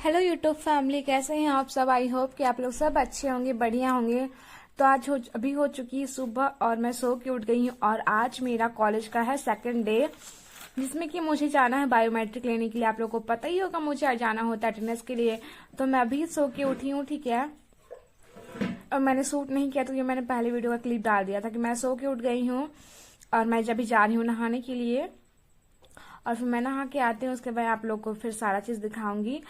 Hello YouTube family, कैसे हैं आप सब। आई होप कि आप लोग सब अच्छे होंगे, बढ़िया होंगे। तो आज अभी हो चुकी है सुबह और मैं सो के उठ गई हूँ। और आज मेरा कॉलेज का है सेकंड डे, जिसमें कि मुझे जाना है बायोमेट्रिक लेने के लिए। आप लोगों को पता ही होगा मुझे आज जाना होता है अटेंडेंस के लिए। तो मैं अभी सो के उठी हूँ, ठीक है। और मैंने शूट नहीं किया, तो ये मैंने पहले वीडियो का क्लिप डाल दिया था कि मैं सो के उठ गई हूँ और मैं जब भी जा रही हूँ नहाने के लिए। और फिर मैं नहा के आती हूँ, उसके बाद आप लोग को फिर सारा चीज दिखाऊंगी,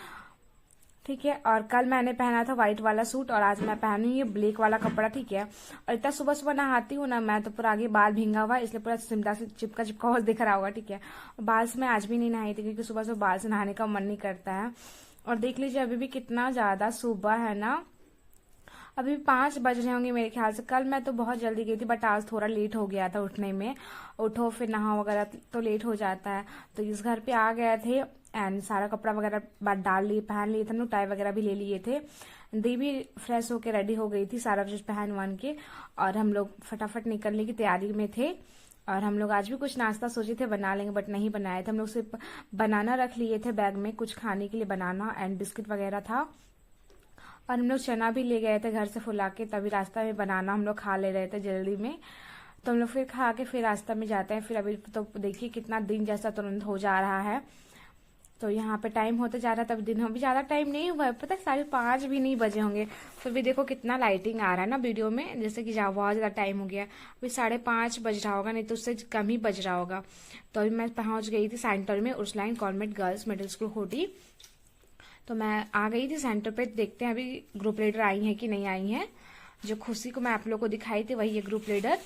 ठीक है। और कल मैंने पहना था व्हाइट वाला सूट और आज मैं पहनी ये ब्लैक वाला कपड़ा, ठीक है। और इतना सुबह सुबह नहाती हूँ ना मैं, तो पूरा आगे बाल भींगा हुआ, इसलिए पूरा सिमटा से चिपका चिपका हुआ दिख रहा होगा, ठीक है। बाल से मैं आज भी नहीं नहाई थी क्योंकि सुबह सुबह बाल से नहाने का मन नहीं करता है। और देख लीजिए अभी भी कितना ज्यादा सुबह है ना, अभी 5 बज रहे होंगे मेरे ख्याल से। कल मैं तो बहुत जल्दी गई थी, बट आज थोड़ा लेट हो गया था उठने में। उठो फिर नहा वगैरह तो लेट हो जाता है। तो इस घर पे आ गए थे एंड सारा कपड़ा वगैरह बात डाल लिए, पहन लिए थे हम लोग, टाई वगैरह भी ले लिए थे। दी भी फ्रेश होके रेडी हो गई थी, सारा चीज पहन वन के। और हम लोग फटाफट निकलने की तैयारी में थे। और हम लोग आज भी कुछ नाश्ता सोचे थे बना लेंगे, बट नहीं बनाए थे हम लोग। सिर्फ बनाना रख लिए थे बैग में, कुछ खाने के लिए बनाना एंड बिस्किट वगैरह था। और हम लोग चना भी ले गए थे घर से फुला के, तभी रास्ता में बनाना हम लोग खा ले रहे थे जल्दी में। तो हम लोग फिर खा के फिर रास्ता में जाते हैं। फिर अभी तो देखिए कितना दिन जैसा तुरंत हो जा रहा है। तो यहाँ पे टाइम होते जा रहा है, तब दिन अभी ज्यादा टाइम नहीं हुआ है, पता है 5:30 भी नहीं बजे होंगे। फिर भी देखो कितना लाइटिंग आ रहा है ना वीडियो में, जैसे कि बहुत ज्यादा टाइम हो गया। अभी 5:30 बज रहा होगा, नहीं तो उससे कम ही बज रहा होगा। तो अभी मैं पहुंच गई थी सेंटर में, Ursuline convent girls middle school होटी। तो मैं आ गई थी सेंटर पे। देखते हैं अभी ग्रुप लीडर आई हैं कि नहीं आई हैं। जो खुशी को मैं आप लोग को दिखाई थी वही है ग्रुप लीडर,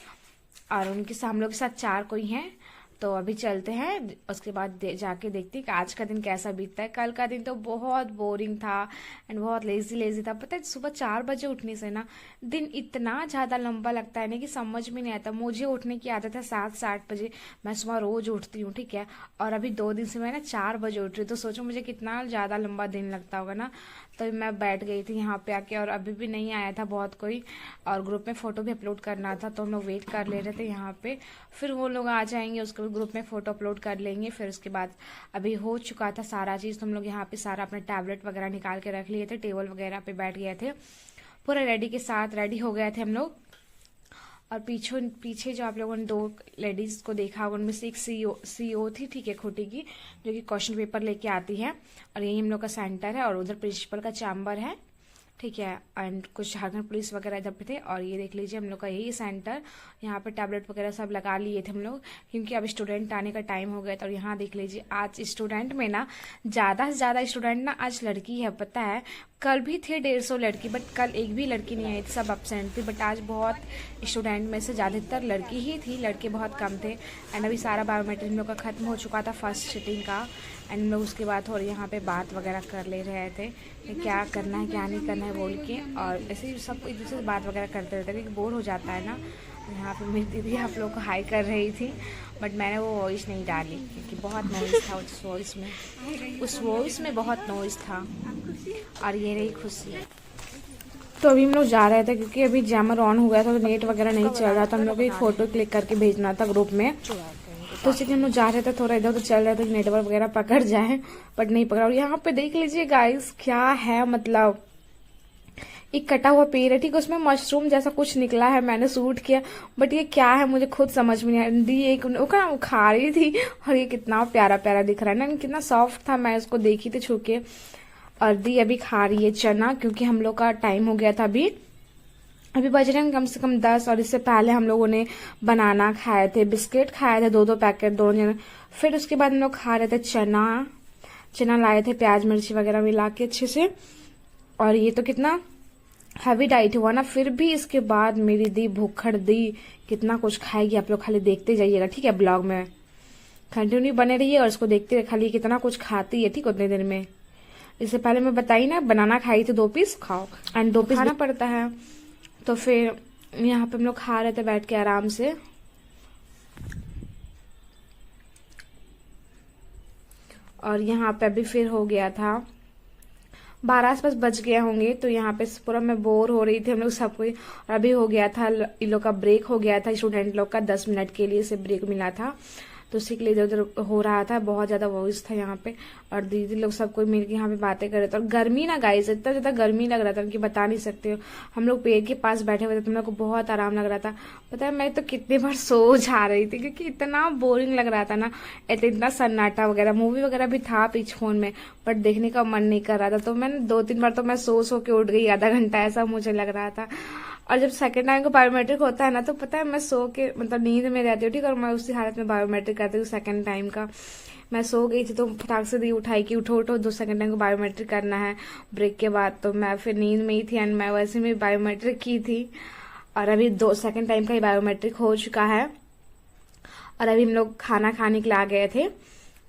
और उनके हम लोग के साथ 4 कोई हैं। तो अभी चलते हैं, उसके बाद जाके देखते हैं कि आज का दिन कैसा बीतता है। कल का दिन तो बहुत बोरिंग था एंड बहुत लेजी लेजी था। पता है सुबह 4 बजे उठने से ना दिन इतना ज्यादा लंबा लगता है ना कि समझ में नहीं आता। मुझे उठने की आदत है 7 से 8 बजे, मैं सुबह रोज उठती हूँ, ठीक है। और अभी 2 दिन से मैं ना 4 बजे उठ रही हूँ, तो सोचो मुझे कितना ज्यादा लंबा दिन लगता होगा ना। तो मैं बैठ गई थी यहाँ पे आके, और अभी भी नहीं आया था बहुत कोई। और ग्रुप में फोटो भी अपलोड करना था, तो हम लोग वेट कर ले रहे थे यहाँ पे। फिर वो लोग आ जाएंगे, उसके ग्रुप में फोटो अपलोड कर लेंगे। फिर उसके बाद अभी हो चुका था सारा चीज, तो हम लोग यहाँ पे सारा अपना टैबलेट वगैरह निकाल के रख लिए थे, टेबल वगैरह पे बैठ गए थे, पूरा रेडी के साथ रेडी हो गए थे हम लोग। और पीछे जो आप लोगों ने 2 लेडीज को देखा, उनमें से एक सीईओ थी, ठीक है, खोटी की, जो कि क्वेश्चन पेपर लेके आती है। और यही हम लोग का सेंटर है, और उधर प्रिंसिपल का चैम्बर है, ठीक है। एंड कुछ झारखंड पुलिस वगैरह इधर पे थे। और ये देख लीजिए हम लोग का यही सेंटर, यहाँ पे टैबलेट वगैरह सब लगा लिए थे हम लोग, क्योंकि अब स्टूडेंट आने का टाइम हो गया था। और यहाँ देख लीजिए आज स्टूडेंट में ना ज्यादा से ज्यादा स्टूडेंट ना आज लड़की है, पता है। कल भी थे 150 लड़की, बट कल एक भी लड़की नहीं आई थी, सब अब्सेंट थी। बट आज बहुत स्टूडेंट में से ज्यादातर लड़की ही थी, लड़के बहुत कम थे। एंड अभी सारा बायोमेट्रिक हम लोग का खत्म हो चुका था, फर्स्ट सिटिंग का। एंड हम लोग उसके बाद थोड़ी यहाँ पे बात वगैरह कर ले रहे थे, क्या करना है क्या नहीं करना है बोल के। और ऐसे ही सब एक दूसरे से बात वगैरह करते रहते, क्योंकि बोर हो जाता है ना। यहाँ पे मेरी दीदी आप लोग को हाई कर रही थी, बट मैंने वो वॉइस नहीं डाली क्योंकि बहुत नॉइज था उस वॉइस में बहुत नॉइज था। और ये रही खुशी। तो अभी हम लोग जा रहे थे क्योंकि अभी जैमर ऑन हो गया था, तो नेट वगैरह नहीं चल रहा था। हम लोग को एक फोटो क्लिक करके भेजना था ग्रुप में, तो इसलिए हम लोग जा रहे थे, थोड़ा इधर उधर चल रहे थे नेटवर्क वगैरह पकड़ जाए, बट नहीं पकड़ा। और यहाँ पे देख लीजिए गाइस क्या है, मतलब एक कटा हुआ पेड़ है, ठीक है, उसमें मशरूम जैसा कुछ निकला है, मैंने शूट किया, बट ये क्या है मुझे खुद समझ में नहीं आया। दी एक खा रही थी, और ये कितना प्यारा प्यारा दिख रहा है ना, कितना सॉफ्ट था, मैं इसको देखी थी छू के। और दी अभी खा रही है चना, क्योंकि हम लोग का टाइम हो गया था। अभी बज रहे हैं कम से कम 10, और इससे पहले हम लोगों ने बनाना खाए थे, बिस्किट खाए थे 2-2 पैकेट दोनों जने। फिर उसके बाद हम लोग खा रहे थे चना लाए थे प्याज मिर्ची वगैरह मिला के अच्छे से। और ये तो कितना हैवी डाइट हुआ ना। फिर भी इसके बाद मेरी दी भूखड़ दी कितना कुछ खाएगी, आप लोग खाली देखते जाइएगा, ठीक है। ब्लॉग में कंटिन्यू बने रहिए और इसको देखते रहिए, खाली कितना कुछ खाती है, ठीक, उतने दिन में। इससे पहले मैं बताई ना, बनाना खाई थी 2 पीस, खाओ एंड 2 पीस खाना पड़ता है। तो फिर यहाँ पे हम लोग खा रहे थे बैठ के आराम से। और यहाँ पे अभी फिर हो गया था 12 आसपास बज गया होंगे, तो यहाँ पे पूरा मैं बोर हो रही थी, हम लोग सब कोई। अभी हो गया था इन लोग का ब्रेक हो गया था, स्टूडेंट लोग का 10 मिनट के लिए से ब्रेक मिला था। तो उसी के लिए इधर उधर हो रहा था, बहुत ज्यादा वॉइस था यहाँ पे। और दीदी लोग सब कोई मिलकर यहाँ पे बातें कर रहे थे। और गर्मी ना गाइस, इतना ज्यादा गर्मी लग रहा था कि बता नहीं सकते हो। हम लोग पेड़ के पास बैठे हुए थे, तुम लोग को बहुत आराम लग रहा था। पता है मैं तो कितनी बार सो जा रही थी क्योंकि इतना बोरिंग लग रहा था ना, इतना सन्नाटा वगैरह। मूवी वगैरह भी था पीछे फोन में, बट देखने का मन नहीं कर रहा था। तो मैंने 2-3 बार तो मैं सो के उठ गई, आधा घंटा ऐसा मुझे लग रहा था। और जब सेकंड टाइम का बायोमेट्रिक होता है ना, तो पता है मैं सो के मतलब नींद में रहती हूँ, ठीक है, और मैं उसी हालत में बायोमेट्रिक करती हूँ। सेकंड टाइम का मैं सो गई थी, तो फटाक से दी उठाई कि उठो उठो, 2 सेकंड टाइम को बायोमेट्रिक करना है ब्रेक के बाद। तो मैं फिर नींद में ही थी एंड मैं वैसे में बायोमेट्रिक की थी। और अभी 2 सेकंड टाइम का ही बायोमेट्रिक हो चुका है। और अभी हम लोग खाना खाने के लिए आ गए थे।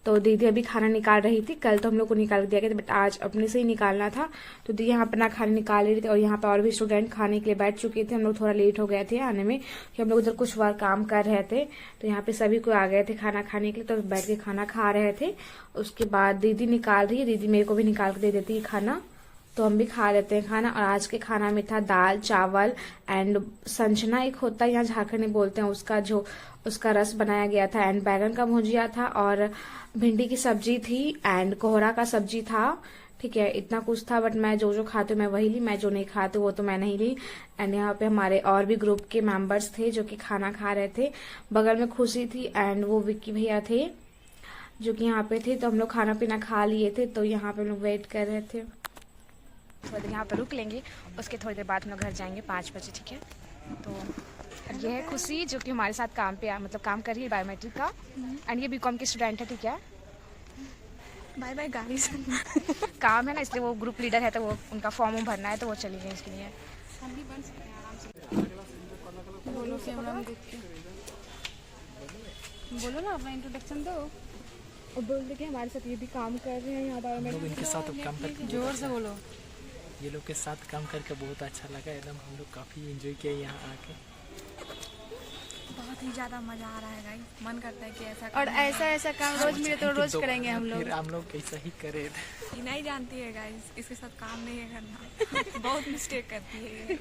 तो दीदी अभी खाना निकाल रही थी। कल तो हम लोग को निकाल दिया गया था, बट आज अपने से ही निकालना था। तो दीदी यहाँ पर ना खाना निकाल रही थी, और यहाँ पे और भी स्टूडेंट खाने के लिए बैठ चुके थे। हम लोग थोड़ा लेट हो गए थे आने में, कि हम लोग उधर कुछ वर्क काम कर रहे थे। तो यहाँ पे सभी को आ गए थे खाना खाने के लिए, तो बैठ के खाना खा रहे थे। उसके बाद दीदी निकाल रही है, दीदी मेरे को भी निकाल के दे देती है खाना, तो हम भी खा लेते हैं खाना। और आज के खाना में था दाल चावल एंड संजना एक होता है यहाँ झारखंड में बोलते हैं उसका, जो उसका रस बनाया गया था, एंड बैगन का भुजिया था, और भिंडी की सब्जी थी, एंड कोहरा का सब्जी था। ठीक है, इतना कुछ था, बट मैं जो खाती हूँ मैं वही ली, मैं जो नहीं खाती वो तो मैं नहीं ली। एंड यहाँ पे हमारे और भी ग्रुप के मेंबर्स थे जो कि खाना खा रहे थे। बगल में खुशी थी एंड वो विक्की भैया थे जो कि यहाँ पे थे। तो हम लोग खाना पीना खा लिए थे, तो यहाँ पे हम लोग वेट कर रहे थे। थोड़ी देर यहाँ पर रुक लेंगे, उसके थोड़ी देर बाद हम लोग घर जाएंगे 5 बजे। ठीक है, तो ये है खुशी जो कि हमारे साथ काम पे मतलब काम कर रही है बायोमेट्रिक का, एंड ये बीकॉम की स्टूडेंट है। ठीक है, बाय बाय गाइस। काम है ना, इसलिए वो ग्रुप लीडर है, तो वो उनका फॉर्म भरना है, तो वो चली गई इसके लिए। हम भी बन सकते हैं आराम से। बोलो कैमरा में देख के, बोलो ना अपना इंट्रोडक्शन दो। और बोल दे कि हमारे साथ ये भी काम कर रहे हैं यहाँ बायोमेट्रिक। इनके साथ काम करके जोर से बोलो। ये लोग के साथ काम करके बहुत अच्छा लगा, एकदम हम लोग काफ़ी एंजॉय किया यहाँ आके। बहुत ही ज़्यादा मज़ा आ रहा है गाइस, मन करता है कि ऐसा और ऐसा काम रोज मिले तो रोज करेंगे हम लोग। फिर हम लोग ऐसा ही करें। ये नहीं जानती है गाइस, इसके साथ काम नहीं है करना। बहुत मिस्टेक करती है ये।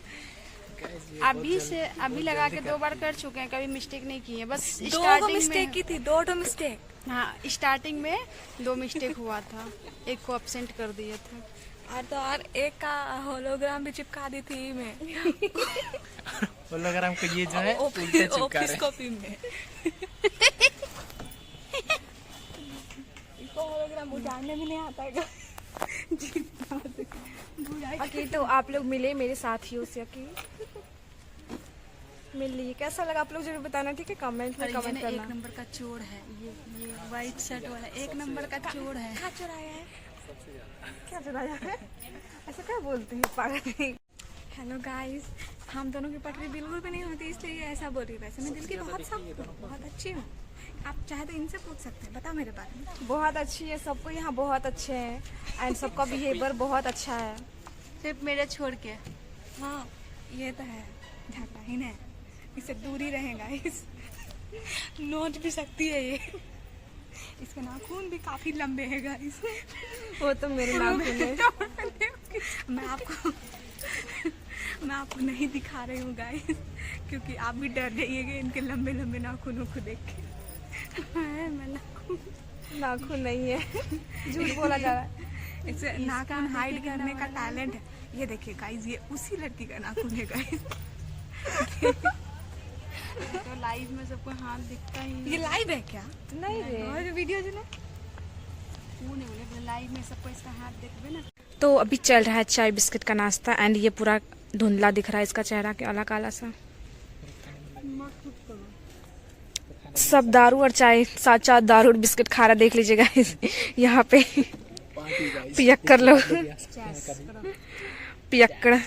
अभी लगा के 2 बार कर चुके हैं, कभी मिस्टेक नहीं की है। बस 2 मिस्टेक की थी, 2 मिस्टेक। हाँ, स्टार्टिंग में 2 मिस्टेक हुआ था, एक को एब्सेंट कर दिए थे। और एक का होलोग्राम भी चिपका दी थी मैं। होलोग्राम को ये जो है उल्टे चिपका रहे हैं। कॉपी में इसको होलोग्राम उठाने भी नहीं आता है। ओके, तो आप लोग मिले मेरे साथियों से कि मिल लिए, कैसा लगा आप लोग जरूर बताना। ठीक है, कमेंट में कमेंट करना। 1 नंबर का चोर है ये व्हाइट शर्ट वाला 1 नंबर का चोर है। क्या चुराया है? क्या चुराया है? ऐसा क्या बोलते हैं पागल। हेलो गाइस, हम दोनों की पटरी बिल्कुल भी नहीं होती, इसलिए ये ऐसा बोल रही है। वैसे मैं दिल की बहुत बहुत अच्छी हूँ। आप चाहे तो इनसे पूछ सकते हैं, बताओ मेरे बारे में। बहुत अच्छी है, सबको यहाँ बहुत अच्छे हैं, एंड सबका बिहेवियर बहुत अच्छा है, सिर्फ मेरे छोड़ के। हाँ, ये तो है, झाटा ही है, इससे दूर ही रहेगा। इस नोच भी सकती है ये। इसके नाखून भी काफी लंबे हैं गाइस। वो तो मेरे नाखून है। मैं आपको नहीं दिखा रही हूँ गाइस, क्योंकि आप भी डर जाइएगा इनके लंबे लंबे नाखूनों को देख के। मैं नाखून नहीं है, झूठ बोला जा रहा है। इसे नाखून हाइड करने का टैलेंट है। ये देखिए गाइस, ये उसी लड़की का नाखून है गाइस। तो लाइव में सबको हाथ दिखता ही। ये लाइव है क्या? नहीं रे, और वीडियो जो ना वो नहीं बोले, लाइव में सबको इसका हाथ देखबे ना। तो अभी चल रहा है चाय बिस्किट का नाश्ता, एंड ये पूरा धुंधला दिख रहा है इसका चेहरा, काला काला सा। सब दारू और चाय, साथ साथ दारू और बिस्किट खा रहा, देख लीजिएगा यहाँ पे पियक्कर लोग, पियक्कड़।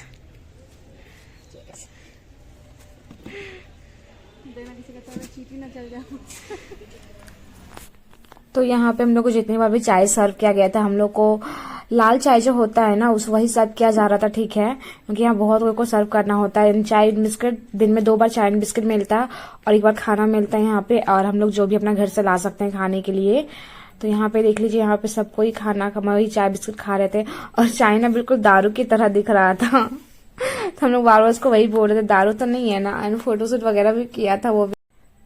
तो यहाँ पे हम लोग को जितनी बार भी चाय सर्व किया गया था, हम लोग को लाल चाय जो होता है ना उस वही सर्व किया जा रहा था। ठीक है, क्योंकि यहाँ बहुत लोगों को सर्व करना होता है। चाय बिस्किट दिन में 2 बार चाय बिस्किट मिलता है और 1 बार खाना मिलता है यहाँ पे, और हम लोग जो भी अपना घर से ला सकते हैं खाने के लिए। तो यहाँ पे देख लीजिए, यहाँ पे सबको ही खाना वही चाय बिस्किट खा रहे थे, और चाय ना बिल्कुल दारू की तरह दिख रहा था। तो हम लोग बार बार उसको वही बोल रहे थे, दारू तो नहीं है ना। एंड फोटोशूट वगैरह भी किया था वो भी।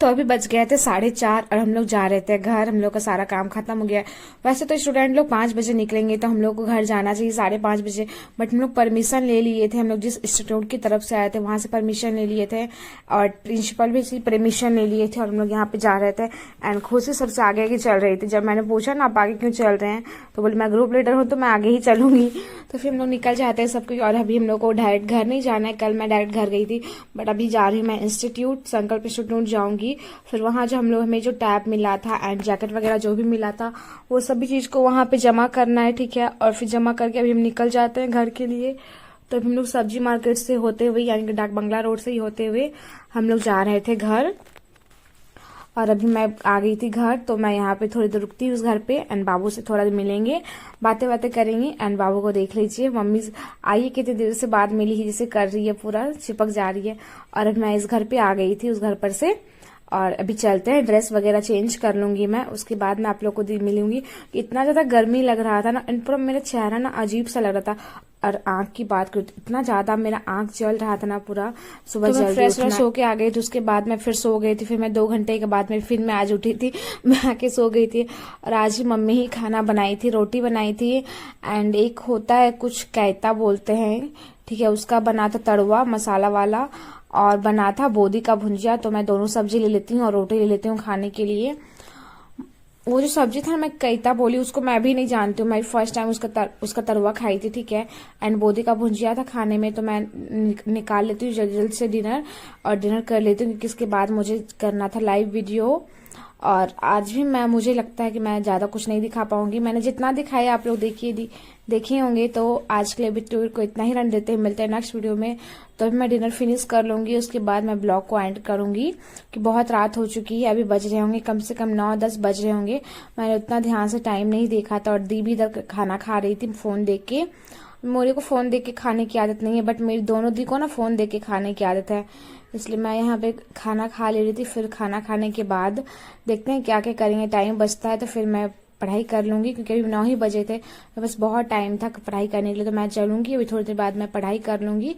तो अभी बज गए थे 4:30 और हम लोग जा रहे थे घर। हम लोग का सारा काम खत्म हो गया। वैसे तो स्टूडेंट लोग 5 बजे निकलेंगे तो हम लोग को घर जाना चाहिए 5:30 बजे, बट हम लोग परमिशन ले लिए थे। हम लोग जिस इंस्टीट्यूट की तरफ से आए थे वहां से परमिशन ले लिए थे और प्रिंसिपल भी इसकी परमिशन ले लिए थे और हम लोग यहाँ पे जा रहे थे। एंड खुशी सबसे आगे की चल रही थी। जब मैंने पूछा ना आप आगे क्यों चल रहे हैं तो बोले मैं ग्रुप लीडर हूँ तो मैं आगे ही चलूंगी। तो फिर हम लोग निकल जाते हैं सबको। और अभी हम लोग को डायरेक्ट घर नहीं जाना है। कल मैं डायरेक्ट घर गई थी, बट अभी जा रही हूँ मैं इंस्टीट्यूट, संकल्प इंस्टीट्यूट जाऊंगी। फिर वहां जो हम लोग हमें जो टैब मिला था एंड जैकेट वगैरह जो भी मिला था वो सभी चीज को वहां पे जमा करना है, ठीक है। और फिर जमा करके अभी हम निकल जाते हैं घर के लिए। तो अभी हम लोग सब्जी मार्केट से होते हुए यानी कि डाक बंगला रोड से ही होते हुए हम लोग जा रहे थे घर। और अभी मैं आ गई थी घर, तो मैं यहाँ पे थोड़ी देर रुकती हूँ उस घर पे एंड बाबू से थोड़ा देर मिलेंगे, बातें बातें करेंगे। एंड बाबू को देख लीजिए, मम्मी आई कितनी देर से बाद मिली ही जैसे कर रही है, पूरा चिपक जा रही है। और अब मैं इस घर पे आ गई थी उस घर पर से। और अभी चलते हैं, ड्रेस वगैरह चेंज कर लूंगी मैं, उसके बाद मैं आप लोग को मिलूंगी। इतना ज्यादा गर्मी लग रहा था ना, पूरा मेरा चेहरा ना अजीब सा लग रहा था। और आंख की बात करूँ तो इतना ज्यादा मेरा आंख जल रहा था ना पूरा। सुबह जल्दी फ्रेश हो के आ गई थी, उसके बाद मैं फिर सो गई थी। फिर मैं 2 घंटे के बाद में फिर मैं आज उठी थी, मैं आके सो गई थी। और आज ही मम्मी ही खाना बनाई थी, रोटी बनाई थी एंड एक होता है कुछ कैता बोलते हैं, ठीक है, उसका बना था तड़वा मसाला वाला, और बना था बोदी का भुंजिया। तो मैं दोनों सब्जी ले लेती हूँ और रोटी ले लेती हूँ खाने के लिए। वो जो सब्जी था मैं कैता बोली, उसको मैं भी नहीं जानती हूँ, मैं फर्स्ट टाइम उसका तरुआ खाई थी, ठीक है। एंड बोदी का भुंजिया था खाने में, तो मैं निकाल लेती हूँ जल्दी जल्दी से डिनर और डिनर कर लेती हूँ, क्योंकि इसके बाद मुझे करना था लाइव वीडियो। और आज भी मुझे लगता है कि मैं ज्यादा कुछ नहीं दिखा पाऊंगी। मैंने जितना दिखाया आप लोग देखे होंगे। तो आज के लिए वीडियो को इतना ही रन देते हैं, मिलते हैं नेक्स्ट वीडियो में। तो अभी मैं डिनर फिनिश कर लूंगी, उसके बाद मैं ब्लॉग को एंड करूंगी कि बहुत रात हो चुकी है। अभी बज रहे होंगे कम से कम 9-10 बज रहे होंगे। मैंने उतना ध्यान से टाइम नहीं देखा था और दी भी इधर खाना खा रही थी फोन देख के। मेरे को फोन देख के खाने की आदत नहीं है, बट मेरी दोनों दी को ना फोन देख के खाने की आदत है, इसलिए मैं यहाँ पे खाना खा ले रही थी। फिर खाना खाने के बाद देखते हैं क्या क्या करेंगे, टाइम बचता है तो फिर मैं पढ़ाई कर लूंगी, क्योंकि अभी 9 ही बजे थे, तो बस बहुत टाइम था पढ़ाई करने के लिए। तो मैं चलूंगी, अभी थोड़ी देर बाद मैं पढ़ाई कर लूंगी।